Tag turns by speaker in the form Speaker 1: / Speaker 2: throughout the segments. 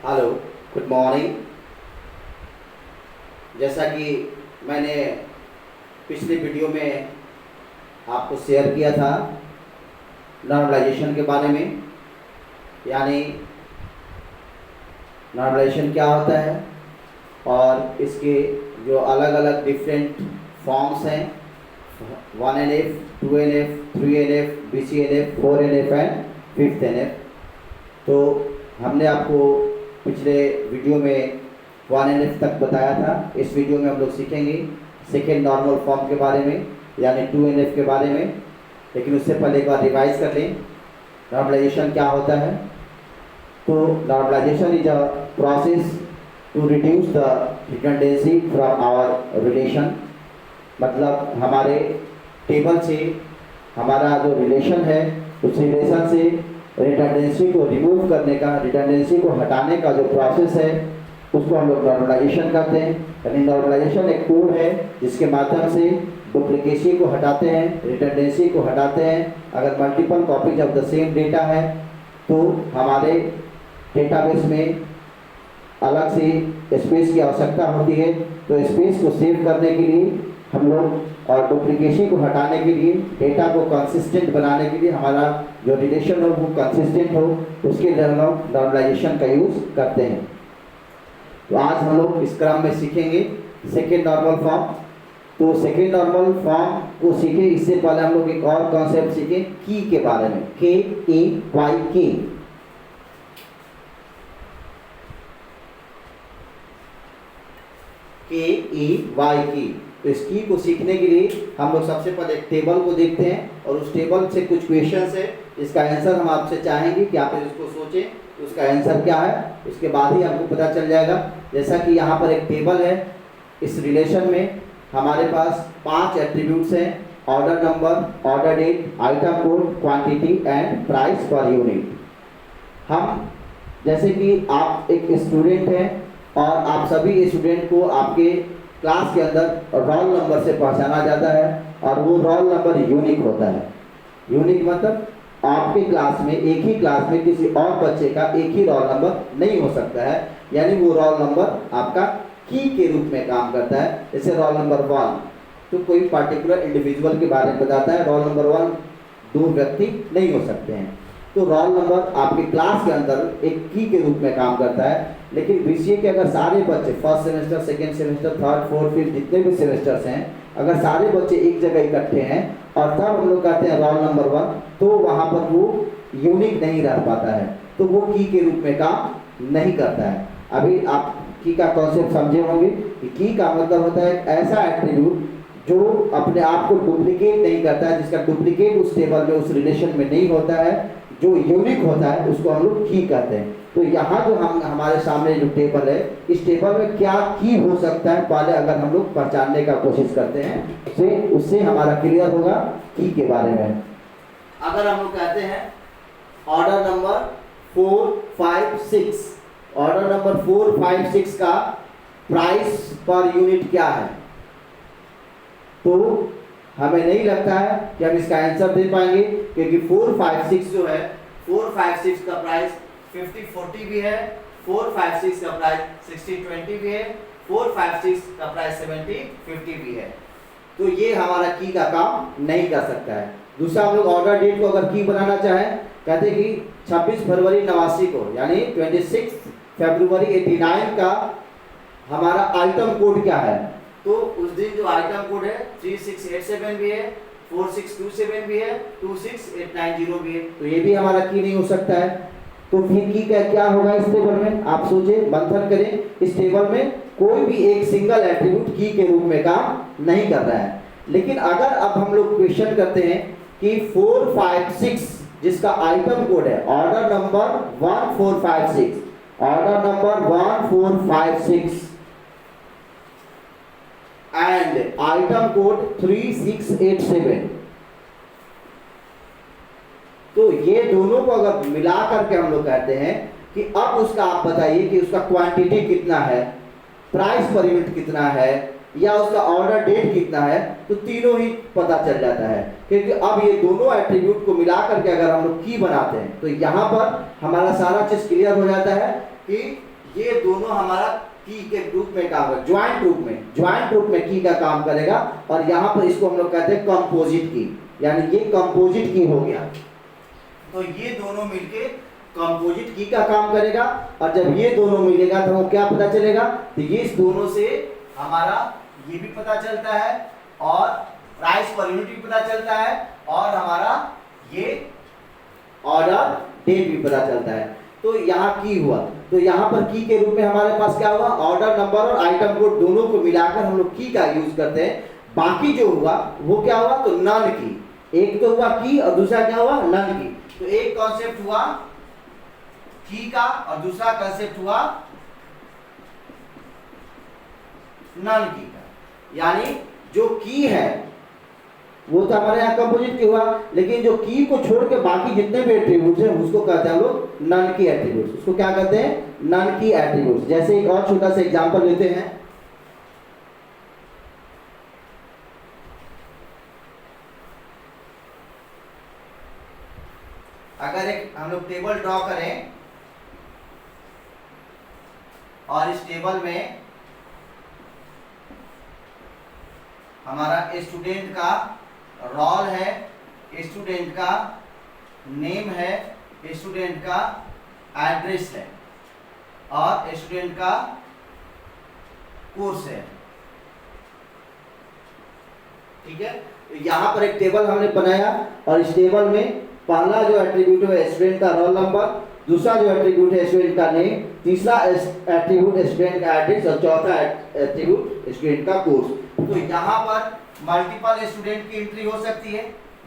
Speaker 1: Hello, good morning. जैसा कि मैंने पिछले वीडियो में आपको शेयर किया था नॉर्मलाइजेशन के बारे में, यानी नॉर्मलाइजेशन क्या होता है और इसके जो अलग अलग डिफरेंट फॉर्म्स हैं 1NF, 2NF, 3NF, BCNF, 4NF and 5th NF। तो हमने आपको पिछले वीडियो में 1NF तक बताया था। इस वीडियो में हम लोग सीखेंगे सेकेंड नॉर्मल फॉर्म के बारे में, यानी 2NF के बारे में। लेकिन उससे पहले एक बार रिवाइज कर लें नॉर्मलाइजेशन क्या होता है। तो normalization is a process to reduce the redundancy from our relation. मतलब हमारे टेबल से हमारा जो रिलेशन है उस रिलेशन से रिडंडेंसी को रिमूव करने का, रिडंडेंसी को हटाने का जो प्रोसेस है उसको हम लोग नॉर्मलाइजेशन कहते हैं। यानी नॉर्मलाइजेशन एक टूल है जिसके माध्यम से डुप्लीकेसी को हटाते हैं, रिडंडेंसी को हटाते हैं। अगर multiple copies of the same data है तो हमारे डेटाबेस में अलग से स्पेस की आवश्यकता होती है, तो स्पेस को सेव करने के लिए हम लोग और डुप्लीकेसी को हटाने के लिए, डेटा को कंसिस्टेंट बनाने के लिए, हमारा जो रिलेशन हो वो कंसिस्टेंट हो, उसके लिए हम लोग नॉर्मलाइजेशन का यूज़ करते हैं। तो आज हम लोग इस क्रम में सीखेंगे सेकेंड नॉर्मल फॉर्म। तो सेकेंड नॉर्मल फॉर्म को सीखे इससे पहले हम लोग एक और कॉन्सेप्ट सीखे की के बारे में, KAYK। KAYK। तो इस की को सीखने के लिए हम लोग सबसे पहले एक टेबल को देखते हैं और उस टेबल से कुछ क्वेश्चंस है जिसका आंसर हम आपसे चाहेंगे कि आप इसको सोचें उसका आंसर क्या है। उसके बाद ही आपको पता चल जाएगा। जैसा कि यहाँ पर एक टेबल है, इस रिलेशन में हमारे पास 5 एट्रीब्यूट्स हैं: order number, order date, item code, quantity and price per unit. हम जैसे कि आप एक स्टूडेंट हैं और आप सभी स्टूडेंट को आपके क्लास के अंदर रोल नंबर से पहचाना जाता है और वो रोल नंबर यूनिक होता है। यूनिक मतलब आपके क्लास में, एक ही क्लास में किसी और बच्चे का एक ही रोल नंबर नहीं हो सकता है, यानी वो रोल नंबर आपका की के रूप में काम करता है। जैसे रोल नंबर 1 तो कोई पार्टिकुलर इंडिविजुअल के बारे में बताता है, रोल नंबर 1 2 व्यक्ति नहीं हो सकते हैं। तो रोल नंबर आपके क्लास के अंदर एक की के रूप में काम करता है। लेकिन बीसीए के अगर सारे बच्चे first semester, second semester, third, fourth, fifth जितने भी सेमेस्टर्स हैं, अगर सारे बच्चे एक जगह इकट्ठे हैं और तब हम लोग कहते हैं रोल नंबर 1, तो वहाँ पर वो यूनिक नहीं रह पाता है, तो वो की के रूप में काम नहीं करता है। अभी आप की का कॉन्सेप्ट समझे होंगे कि की का मतलब होता है एक ऐसा एट्रीब्यूट जो अपने आप को डुप्लीकेट नहीं करता है, जिसका डुप्लीकेट उस टेबल में, उस रिलेशन में नहीं होता है। जो यूनिक होता है उसको हम लोग की कहते हैं। तो यहाँ जो हमारे सामने जो टेबल है, इस टेबल में क्या की हो सकता है पहले अगर हम लोग पहचानने का कोशिश करते हैं, उससे हमारा क्लियर होगा की के बारे में। अगर हम लोग कहते हैं ऑर्डर नंबर 4, 5, 6, ऑर्डर नंबर 4, 5, 6 का प्राइस पर यूनिट क्या है, तो हमें नहीं लगता है कि हम इसका आंसर दे पाएंगे, क्योंकि 4, 5, 6 जो है, 4, 5, 6 का प्राइस 50, 40 भी है, 4, 5, 6 का प्राइस 60, 20 भी है, 4, 5, 6 का प्राइस 70, 50 भी है। तो ये हमारा की का काम नहीं कर सकता है। दूसरा, हम लोग ऑर्डर डेट को अगर की बनाना चाहें, कहते हैं कि 26 फरवरी 89 को, यानी 26 फरवरी 89 का हमारा आइटम कोड क्या है, तो उस दिन जो आइटम कोड है 3687 भी है, 4627 भी है, 26890 भी है। तो ये भी हमारा की नहीं हो सकता है। तो फिर की का क्या होगा इस टेबल में, आप सोचे, मंथन करें। इस टेबल में कोई भी एक सिंगल एट्रीब्यूट की के रूप में काम नहीं कर रहा है। लेकिन अगर अब हम लोग क्वेश्चन करते हैं कि 4, 5, 6 जिसका आइटम कोड है order number 1456, order number 1456 and item code 3687, तो ये दोनों को अगर मिला करके हम लोग कहते हैं कि अब उसका आप बताइए कि उसका क्वांटिटी कितना है, प्राइस पर यूनिट कितना है, या उसका ऑर्डर डेट कितना है, तो तीनों ही पता चल जाता है। क्योंकि अब ये दोनों एट्रीब्यूट को मिला करके अगर हम लोग की बनाते हैं तो यहाँ पर हमारा सारा चीज क्लियर हो जाता है कि ये दोनों हमारा की के रूप में काम करेगा, ज्वाइंट रूप में की का काम करेगा। और यहाँ पर इसको हम लोग कहते हैं कंपोजिट की, यानी ये कंपोजिट की हो गया। तो ये दोनों मिलके कंपोजिट की का काम करेगा। और जब ये दोनों मिलेगा तो हमको क्या पता चलेगा, तो ये इस दोनों से हमारा ये भी पता चलता है और प्राइस पर यूनिट भी पता चलता है और हमारा ये ऑर्डर डेट भी पता चलता है। तो यहाँ की हुआ, तो यहाँ पर की के रूप में हमारे पास क्या हुआ, ऑर्डर नंबर और आइटम कोड दोनों को मिलाकर हम लोग की का यूज करते हैं। बाकी जो हुआ वो क्या हुआ, तो नन की। एक तो हुआ की और दूसरा क्या हुआ, नन की। तो एक कॉन्सेप्ट हुआ की का और दूसरा कॉन्सेप्ट हुआ नन की का। यानी जो की है वो तो हमारे यहाँ कंपोजिट की हुआ, लेकिन जो की को छोड़ के बाकी जितने भी एट्रीब्यूट्स हैं उसको कहते हैं हम लोग नन की एट्रीब्यूट्स। उसको क्या कहते हैं, नन की एट्रीब्यूट्स। जैसे एक और छोटा सा एग्जांपल लेते हैं। अगर एक हम लोग टेबल ड्रॉ करें और इस टेबल में हमारा स्टूडेंट का रोल है, स्टूडेंट का नेम है, स्टूडेंट का एड्रेस है और स्टूडेंट का कोर्स है। ठीक है, यहाँ पर एक टेबल हमने बनाया और इस टेबल में पहला जो एट्रीब्यूट है स्टूडेंट का रोल नंबर, दूसरा जो एट्रीब्यूट है स्टूडेंट का नेम, तीसरा एट्रीब्यूट स्टूडेंट का एड्रेस और चौथा एट्रीब्यूट स्टूडेंट का कोर्स। तो यहाँ पर मल्टीपल स्टूडेंट की एंट्री हो सकती है,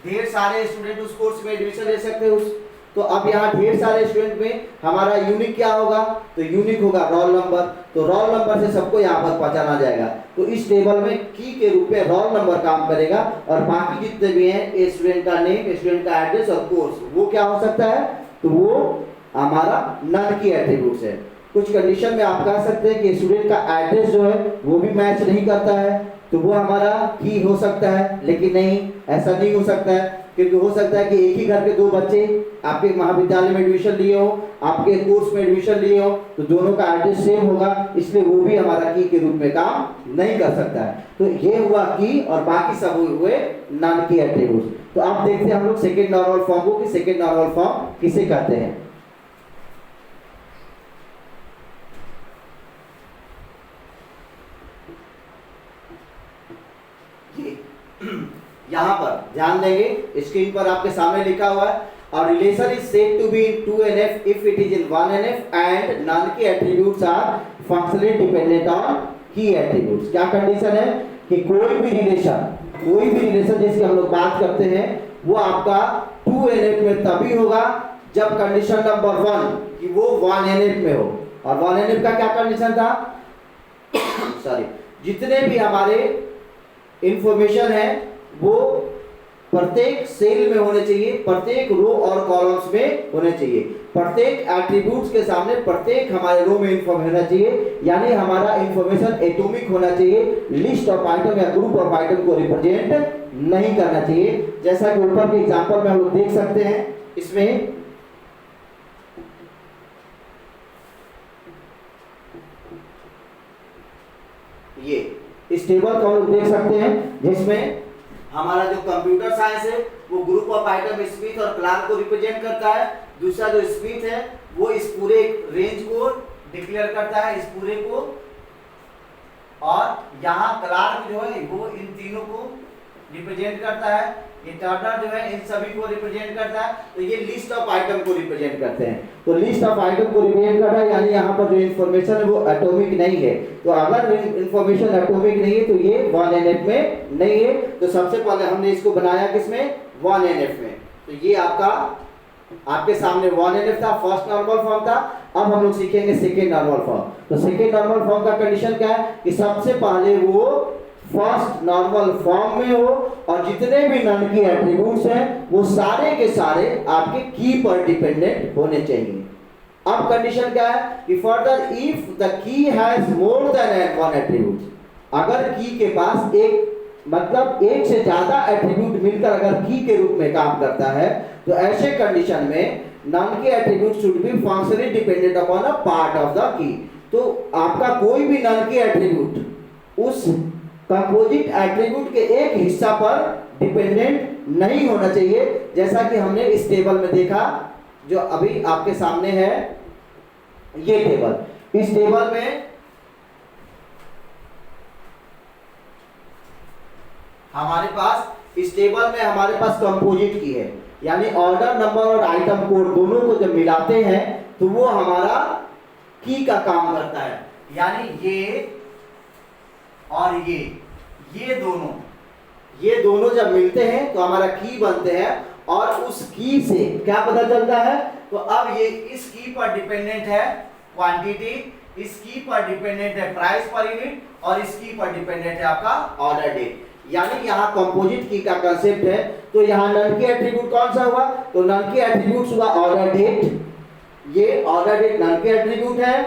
Speaker 1: ढेर सारे स्टूडेंट उस कोर्स में एडमिशन ले सकते हैं उस। तो अब यहाँ ढेर सारे स्टूडेंट में हमारा यूनिक क्या होगा, तो यूनिक होगा रोल नंबर। तो रोल नंबर से सबको यहाँ पर पहचाना जाएगा। तो इस टेबल में की के रूप में रोल नंबर काम करेगा और बाकी जितने भी हैं स्टूडेंट का नेम, स्टूडेंट का एड्रेस और कोर्स, वो क्या हो सकता है, तो वो हमारा नन की एट्रीब्यूट्स है। कुछ कंडीशन में आप कह सकते हैं कि स्टूडेंट का एड्रेस जो है वो भी मैच नहीं करता है, तो वो हमारा की हो सकता है। लेकिन नहीं, ऐसा नहीं हो सकता है, क्योंकि हो सकता है कि एक ही घर के दो बच्चे आपके महाविद्यालय में एडमिशन लिए हो, आपके कोर्स में एडमिशन लिए हो, तो दोनों का एड्रेस सेम होगा, इसलिए वो भी हमारा की के रूप में काम नहीं कर सकता है। तो ये हुआ की और बाकी सब हुए नन की एट्रीब्यूट्स। तो आप देखते हैं हम लोग सेकेंड नॉर्मल फॉर्म को, कि सेकेंड नॉर्मल फॉर्म किसे कहते हैं। यहाँ पर ध्यान देंगे, स्क्रीन पर आपके सामने लिखा हुआ है, और relation is said to be in 2NF if it is in 1NF and non key attributes are functionally dependent on key attributes. क्या कंडीशन है कि कोई भी रिलेशन जिसकी हम लोग बात करते हैं वो आपका 2NF में तभी होगा जब कंडीशन नंबर 1 कि वो 1NF में हो। और 1NF का क्या कंडीशन था, सॉरी, जितने भी हमारे इंफॉर्मेशन है वो प्रत्येक सेल में होने चाहिए, प्रत्येक रो और कॉलम्स में होने चाहिए, प्रत्येक एट्रीब्यूट्स के सामने प्रत्येक हमारे रो में इंफॉर्मेशन होना चाहिए, यानी हमारा इंफॉर्मेशन एटॉमिक होना चाहिए, लिस्ट ऑफ आइटम या ग्रुप ऑफ आइटम को रिप्रेजेंट नहीं करना चाहिए। जैसा कि ऊपर के एग्जांपल में हम लोग देख सकते हैं, इसमें ये इस टेबल को हम लोग देख सकते हैं जिसमें हमारा जो कंप्यूटर साइंस है वो ग्रुप ऑफ आइटम स्मिथ और क्लार्क को रिप्रेजेंट करता है। दूसरा जो स्मिथ है वो इस पूरे रेंज को डिक्लेयर करता है, इस पूरे को, और यहाँ क्लार्क जो है वो इन तीनों को रिप्रेजेंट करता है, ये टर्नर जो है इन सभी को रिप्रेजेंट करता है। तो ये लिस्ट ऑफ आइटम को रिप्रेजेंट करते हैं। तो लिस्ट ऑफ आइटम को रिप्रेजेंट कर रहा है, यानी यहाँ पर जो इंफॉर्मेशन है वो एटॉमिक नहीं है। तो अगर इंफॉर्मेशन एटॉमिक नहीं है तो ये 1NF में नहीं है। तो सबसे पहले हमने इसको बनाया किसमें, 1NF में। तो ये आपका आपके सामने 1NF था, फर्स्ट नॉर्मल फॉर्म था। अब हम लोग सीखेंगे सेकेंड नॉर्मल फॉर्म। तो सेकेंड नॉर्मल फॉर्म का कंडीशन क्या है कि सबसे पहले वो फर्स्ट नॉर्मल फॉर्म में हो और जितने भी नन की एट्रीब्यूट्स हैं वो सारे के सारे आपके की पर डिपेंडेंट होने चाहिए। अब कंडीशन क्या है कि further if the key has more than one attribute, अगर की के पास एक मतलब एक से ज्यादा एट्रीब्यूट मिलकर अगर की के रूप में काम करता है तो ऐसे कंडीशन में नन के attribute should be functionally dependent upon a part of the key. तो आपका कोई भी नन की एट्रीब्यूट उस कंपोजिट एट्रीब्यूट के एक हिस्सा पर डिपेंडेंट नहीं होना चाहिए, जैसा कि हमने इस टेबल में देखा जो अभी आपके सामने है। ये टेबल, इस टेबल में हमारे पास कंपोजिट की है, यानी ऑर्डर नंबर और आइटम कोड दोनों को जब मिलाते हैं तो वो हमारा की का काम करता है। यानी ये और ये दोनों जब मिलते हैं तो हमारा की बनते हैं, और उस की से क्या पता चलता है, तो अब ये इस की पर डिपेंडेंट है क्वांटिटी, इस की पर डिपेंडेंट है प्राइस पर यूनिट, और इस की पर डिपेंडेंट है आपका ऑर्डर डेट। यानी यहाँ कंपोजिट की का कंसेप्ट है। तो यहाँ नन की एट्रीब्यूट कौन सा हुआ, तो नन की एट्रीब्यूट हुआ ऑर्डर डेट, ये order date non key attribute है,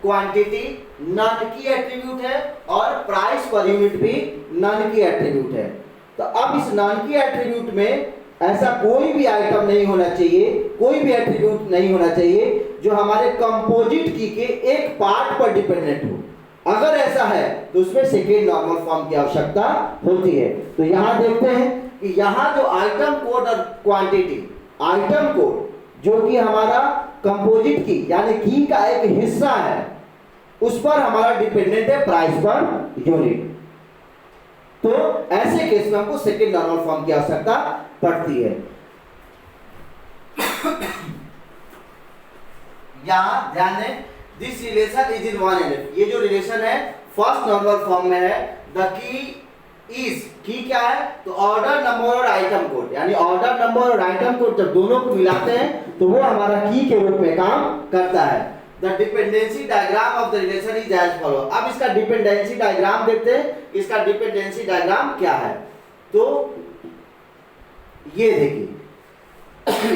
Speaker 1: क्वांटिटी नन की एट्रीब्यूट है, और प्राइस पर यूनिट भी नन की एट्रीब्यूट है। तो अब इस नन की एट्रीब्यूट में ऐसा कोई भी आइटम नहीं होना चाहिए, कोई भी एट्रीब्यूट नहीं होना चाहिए जो हमारे कंपोजिट की के एक पार्ट पर डिपेंडेंट हो। अगर ऐसा है तो उसमें सेकेंड नॉर्मल फॉर्म की आवश्यकता होती है। तो यहां देखते हैं कि यहां जो आइटम कोड और क्वांटिटी, आइटम कोड जो कि हमारा कंपोजिट की यानी की का एक हिस्सा है, उस पर हमारा डिपेंडेंट है प्राइस पर यूनिट। तो ऐसे केस में हमको सेकेंड नॉर्मल फॉर्म की आवश्यकता पड़ती है। यहां ध्यान दें, this relation is in one and, ये जो रिलेशन है फर्स्ट नॉर्मल फॉर्म में है। द की इज, की क्या है, तो ऑर्डर नंबर और आइटम कोड, यानी ऑर्डर नंबर और आइटम कोड जब दोनों को मिलाते हैं तो वो हमारा की के रूप में काम करता है। The dependency diagram of the relation is as follow. अब इसका डिपेंडेंसी डायग्राम देखते हैं, इसका डिपेंडेंसी डायग्राम क्या है। तो ये देखिए,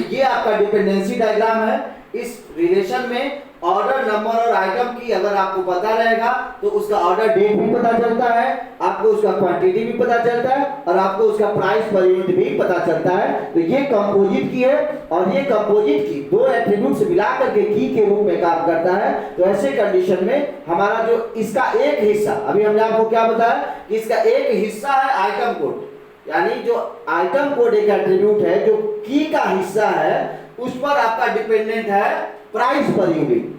Speaker 1: ये आपका डिपेंडेंसी डायग्राम है। इस रिलेशन में ऑर्डर नंबर और आइटम की अगर आपको पता रहेगा तो उसका ऑर्डर डेट भी पता चलता है, आपको उसका क्वांटिटी भी पता चलता है, और आपको उसका प्राइस पर यूनिट भी पता चलता है। तो ये कंपोजिट की है, और ये कंपोजिट की दो एट्रीब्यूट से मिला करके की के रूप में काम करता है। तो ऐसे कंडीशन में हमारा जो इसका एक हिस्सा, अभी हमने आपको क्या बताया कि इसका एक हिस्सा है आइटम कोड, यानी जो आइटम कोड एक एट्रीब्यूट है जो की का हिस्सा है, उस पर आपका डिपेंडेंट है प्राइस पर यूनिट।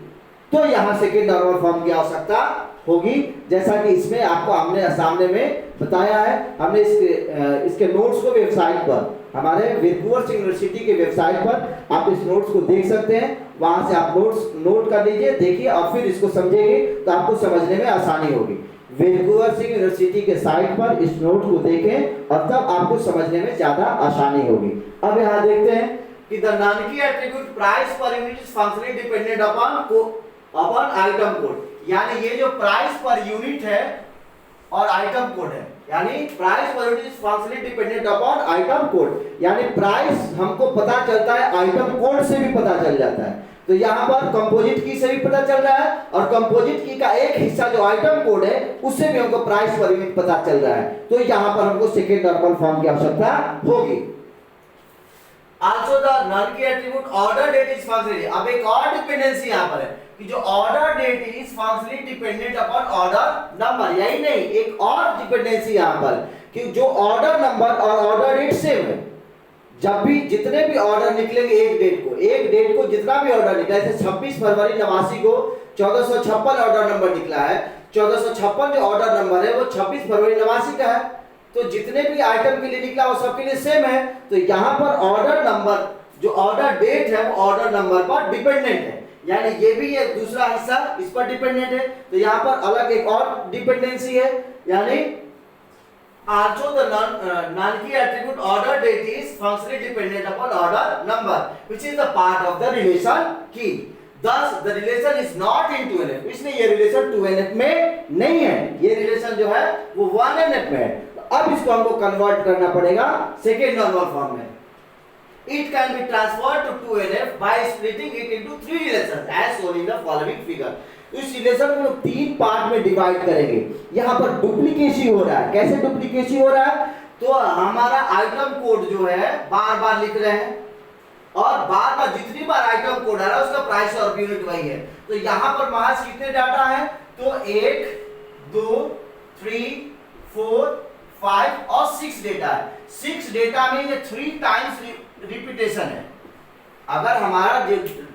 Speaker 1: तो यहां सेकेंड नॉर्मल फॉर्म की आवश्यकता होगी, जैसा कि इसमें आपको हमने सामने में बताया है। हमने इसके नोट्स को वेबसाइट पर, हमारे विरकुवर्स यूनिवर्सिटी के वेबसाइट पर आप इस नोट्स को देख सकते हैं। वहां से आप नोट्स नोट कर लीजिए, देखिए, और फिर इसको समझेंगे तो आपको समझने में आसानी होगी। विरकुवर्स यूनिवर्सिटी के साइट पर इस नोट को देखें और तब आपको समझने में ज्यादा आसानी होगी। अब यहाँ देखते हैं कि the non key attribute price per unit is functionally dependent upon item code, यानी ये जो प्राइस पर यूनिट है और आइटम कोड है, यानी price per unit is functionally dependent upon item code, यानी प्राइस हमको पता चलता है आइटम कोड से भी पता चल जाता है। तो यहाँ पर कंपोजिट की से भी पता चल रहा है, और कंपोजिट की का एक हिस्सा जो आइटम कोड है उससे भी हमको प्राइस पर यूनिट पता चल रहा है। तो यहाँ पर हमको सेकेंड नॉर्मल फॉर्म की आवश्यकता होगी। Also the null key attribute order date is functionally, अब एक और डिपेंडेंसी यहाँ पर है कि जो order date is functionally dependent upon order number. यही नहीं, एक और डिपेंडेंसी यहाँ पर कि जो ऑर्डर नंबर और ऑर्डर डेट सेम है। जब भी जितने भी ऑर्डर निकलेंगे एक डेट को जितना भी ऑर्डर निकला, जैसे 26 फरवरी 89 को 1456 ऑर्डर नंबर निकला है, 1456 जो ऑर्डर नंबर है वो 26 फरवरी 89 का है। तो जितने भी आइटम के लिए निकला वो सबके लिए सेम है। तो यहाँ पर ऑर्डर नंबर जो ऑर्डर डेट है वो ऑर्डर नंबर पर डिपेंडेंट है, यानी ये भी एक दूसरा हिस्सा इस पर डिपेंडेंट है। तो यहाँ पर अलग एक और डिपेंडेंसी है, यानी also the null key attribute order date is functionally dependent upon order number, which is the part of the relation key. Thus the relation is not in 2NF, इसलिए ये रिलेशन 2NF में नहीं है, ये relation जो है वो 1NF में है। अब इसको हमको कन्वर्ट करना पड़ेगा सेकेंड नॉर्मल फॉर्म में। It can be transferred to 2NF by splitting it into 3 relations as shown in the following figure. इस रिलेशन को तीन पार्ट में डिवाइड करेंगे। यहाँ पर डुप्लीकेसी हो रहा है। कैसे डुप्लीकेसी हो रहा है, तो हमारा आइटम कोड जो है बार बार लिख रहे हैं, और बार बार जितनी बार आइटम कोड आ रहा है उसका प्राइस और यूनिट वही है। तो यहाँ पर महज कितने डाटा है, तो 1 2 3 4 5 और 6 डेटा है। 6 डेटा में ये 3 टाइम्स रिपीटेशन है। अगर हमारा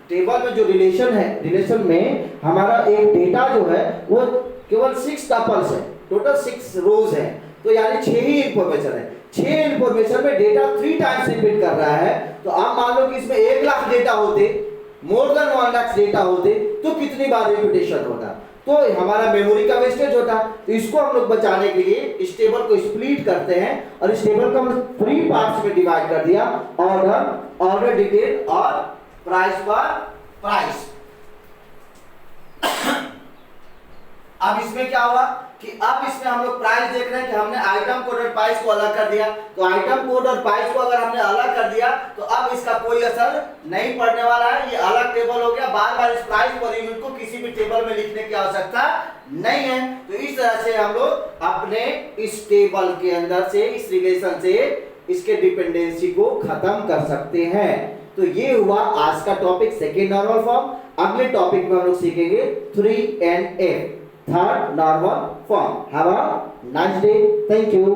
Speaker 1: टेबल में जो रिलेशन है, रिलेशन में हमारा एक डेटा जो है वो केवल 6 टपल्स है, टोटल 6 रोज है, तो यानी 6 ही इंफॉर्मेशन है। 6 इंफॉर्मेशन में डेटा 3 टाइम्स रिपीट कर रहा है। तो आप मान लो कि इसमें 1 लाख डेटा होते, मोर देन 1 लाख डेटा होते, तो कितनी बार रिपीटेशन होता, तो हमारा मेमोरी का वेस्टेज होता। तो इसको हम लोग बचाने के लिए इस टेबल को स्प्लिट करते हैं और इस टेबल को हम 3 पार्ट्स में डिवाइड कर दिया, ऑर्डर, ऑर्डर डिटेल और प्राइस पर प्राइस। अब इसमें क्या हुआ कि अब इसमें हम लोग प्राइस देख रहे हैं कि हमने आइटम कोड और प्राइस को अलग कर दिया। तो आइटम कोड और प्राइस को अगर हमने अलग कर दिया तो अब इसका कोई असर नहीं पड़ने वाला है, ये अलग टेबल हो गया। बार बार इस प्राइस पर यूनिट को किसी भी टेबल में लिखने की आवश्यकता नहीं है। तो इस तरह से हम लोग अपने इस टेबल के अंदर से, इस रिलेशन से इसके डिपेंडेंसी को खत्म कर सकते हैं। तो ये हुआ आज का टॉपिक, सेकेंड नॉर्मल फॉर्म। अगले टॉपिक में हम लोग सीखेंगे 3NF, third normal form. Have a nice day, thank you.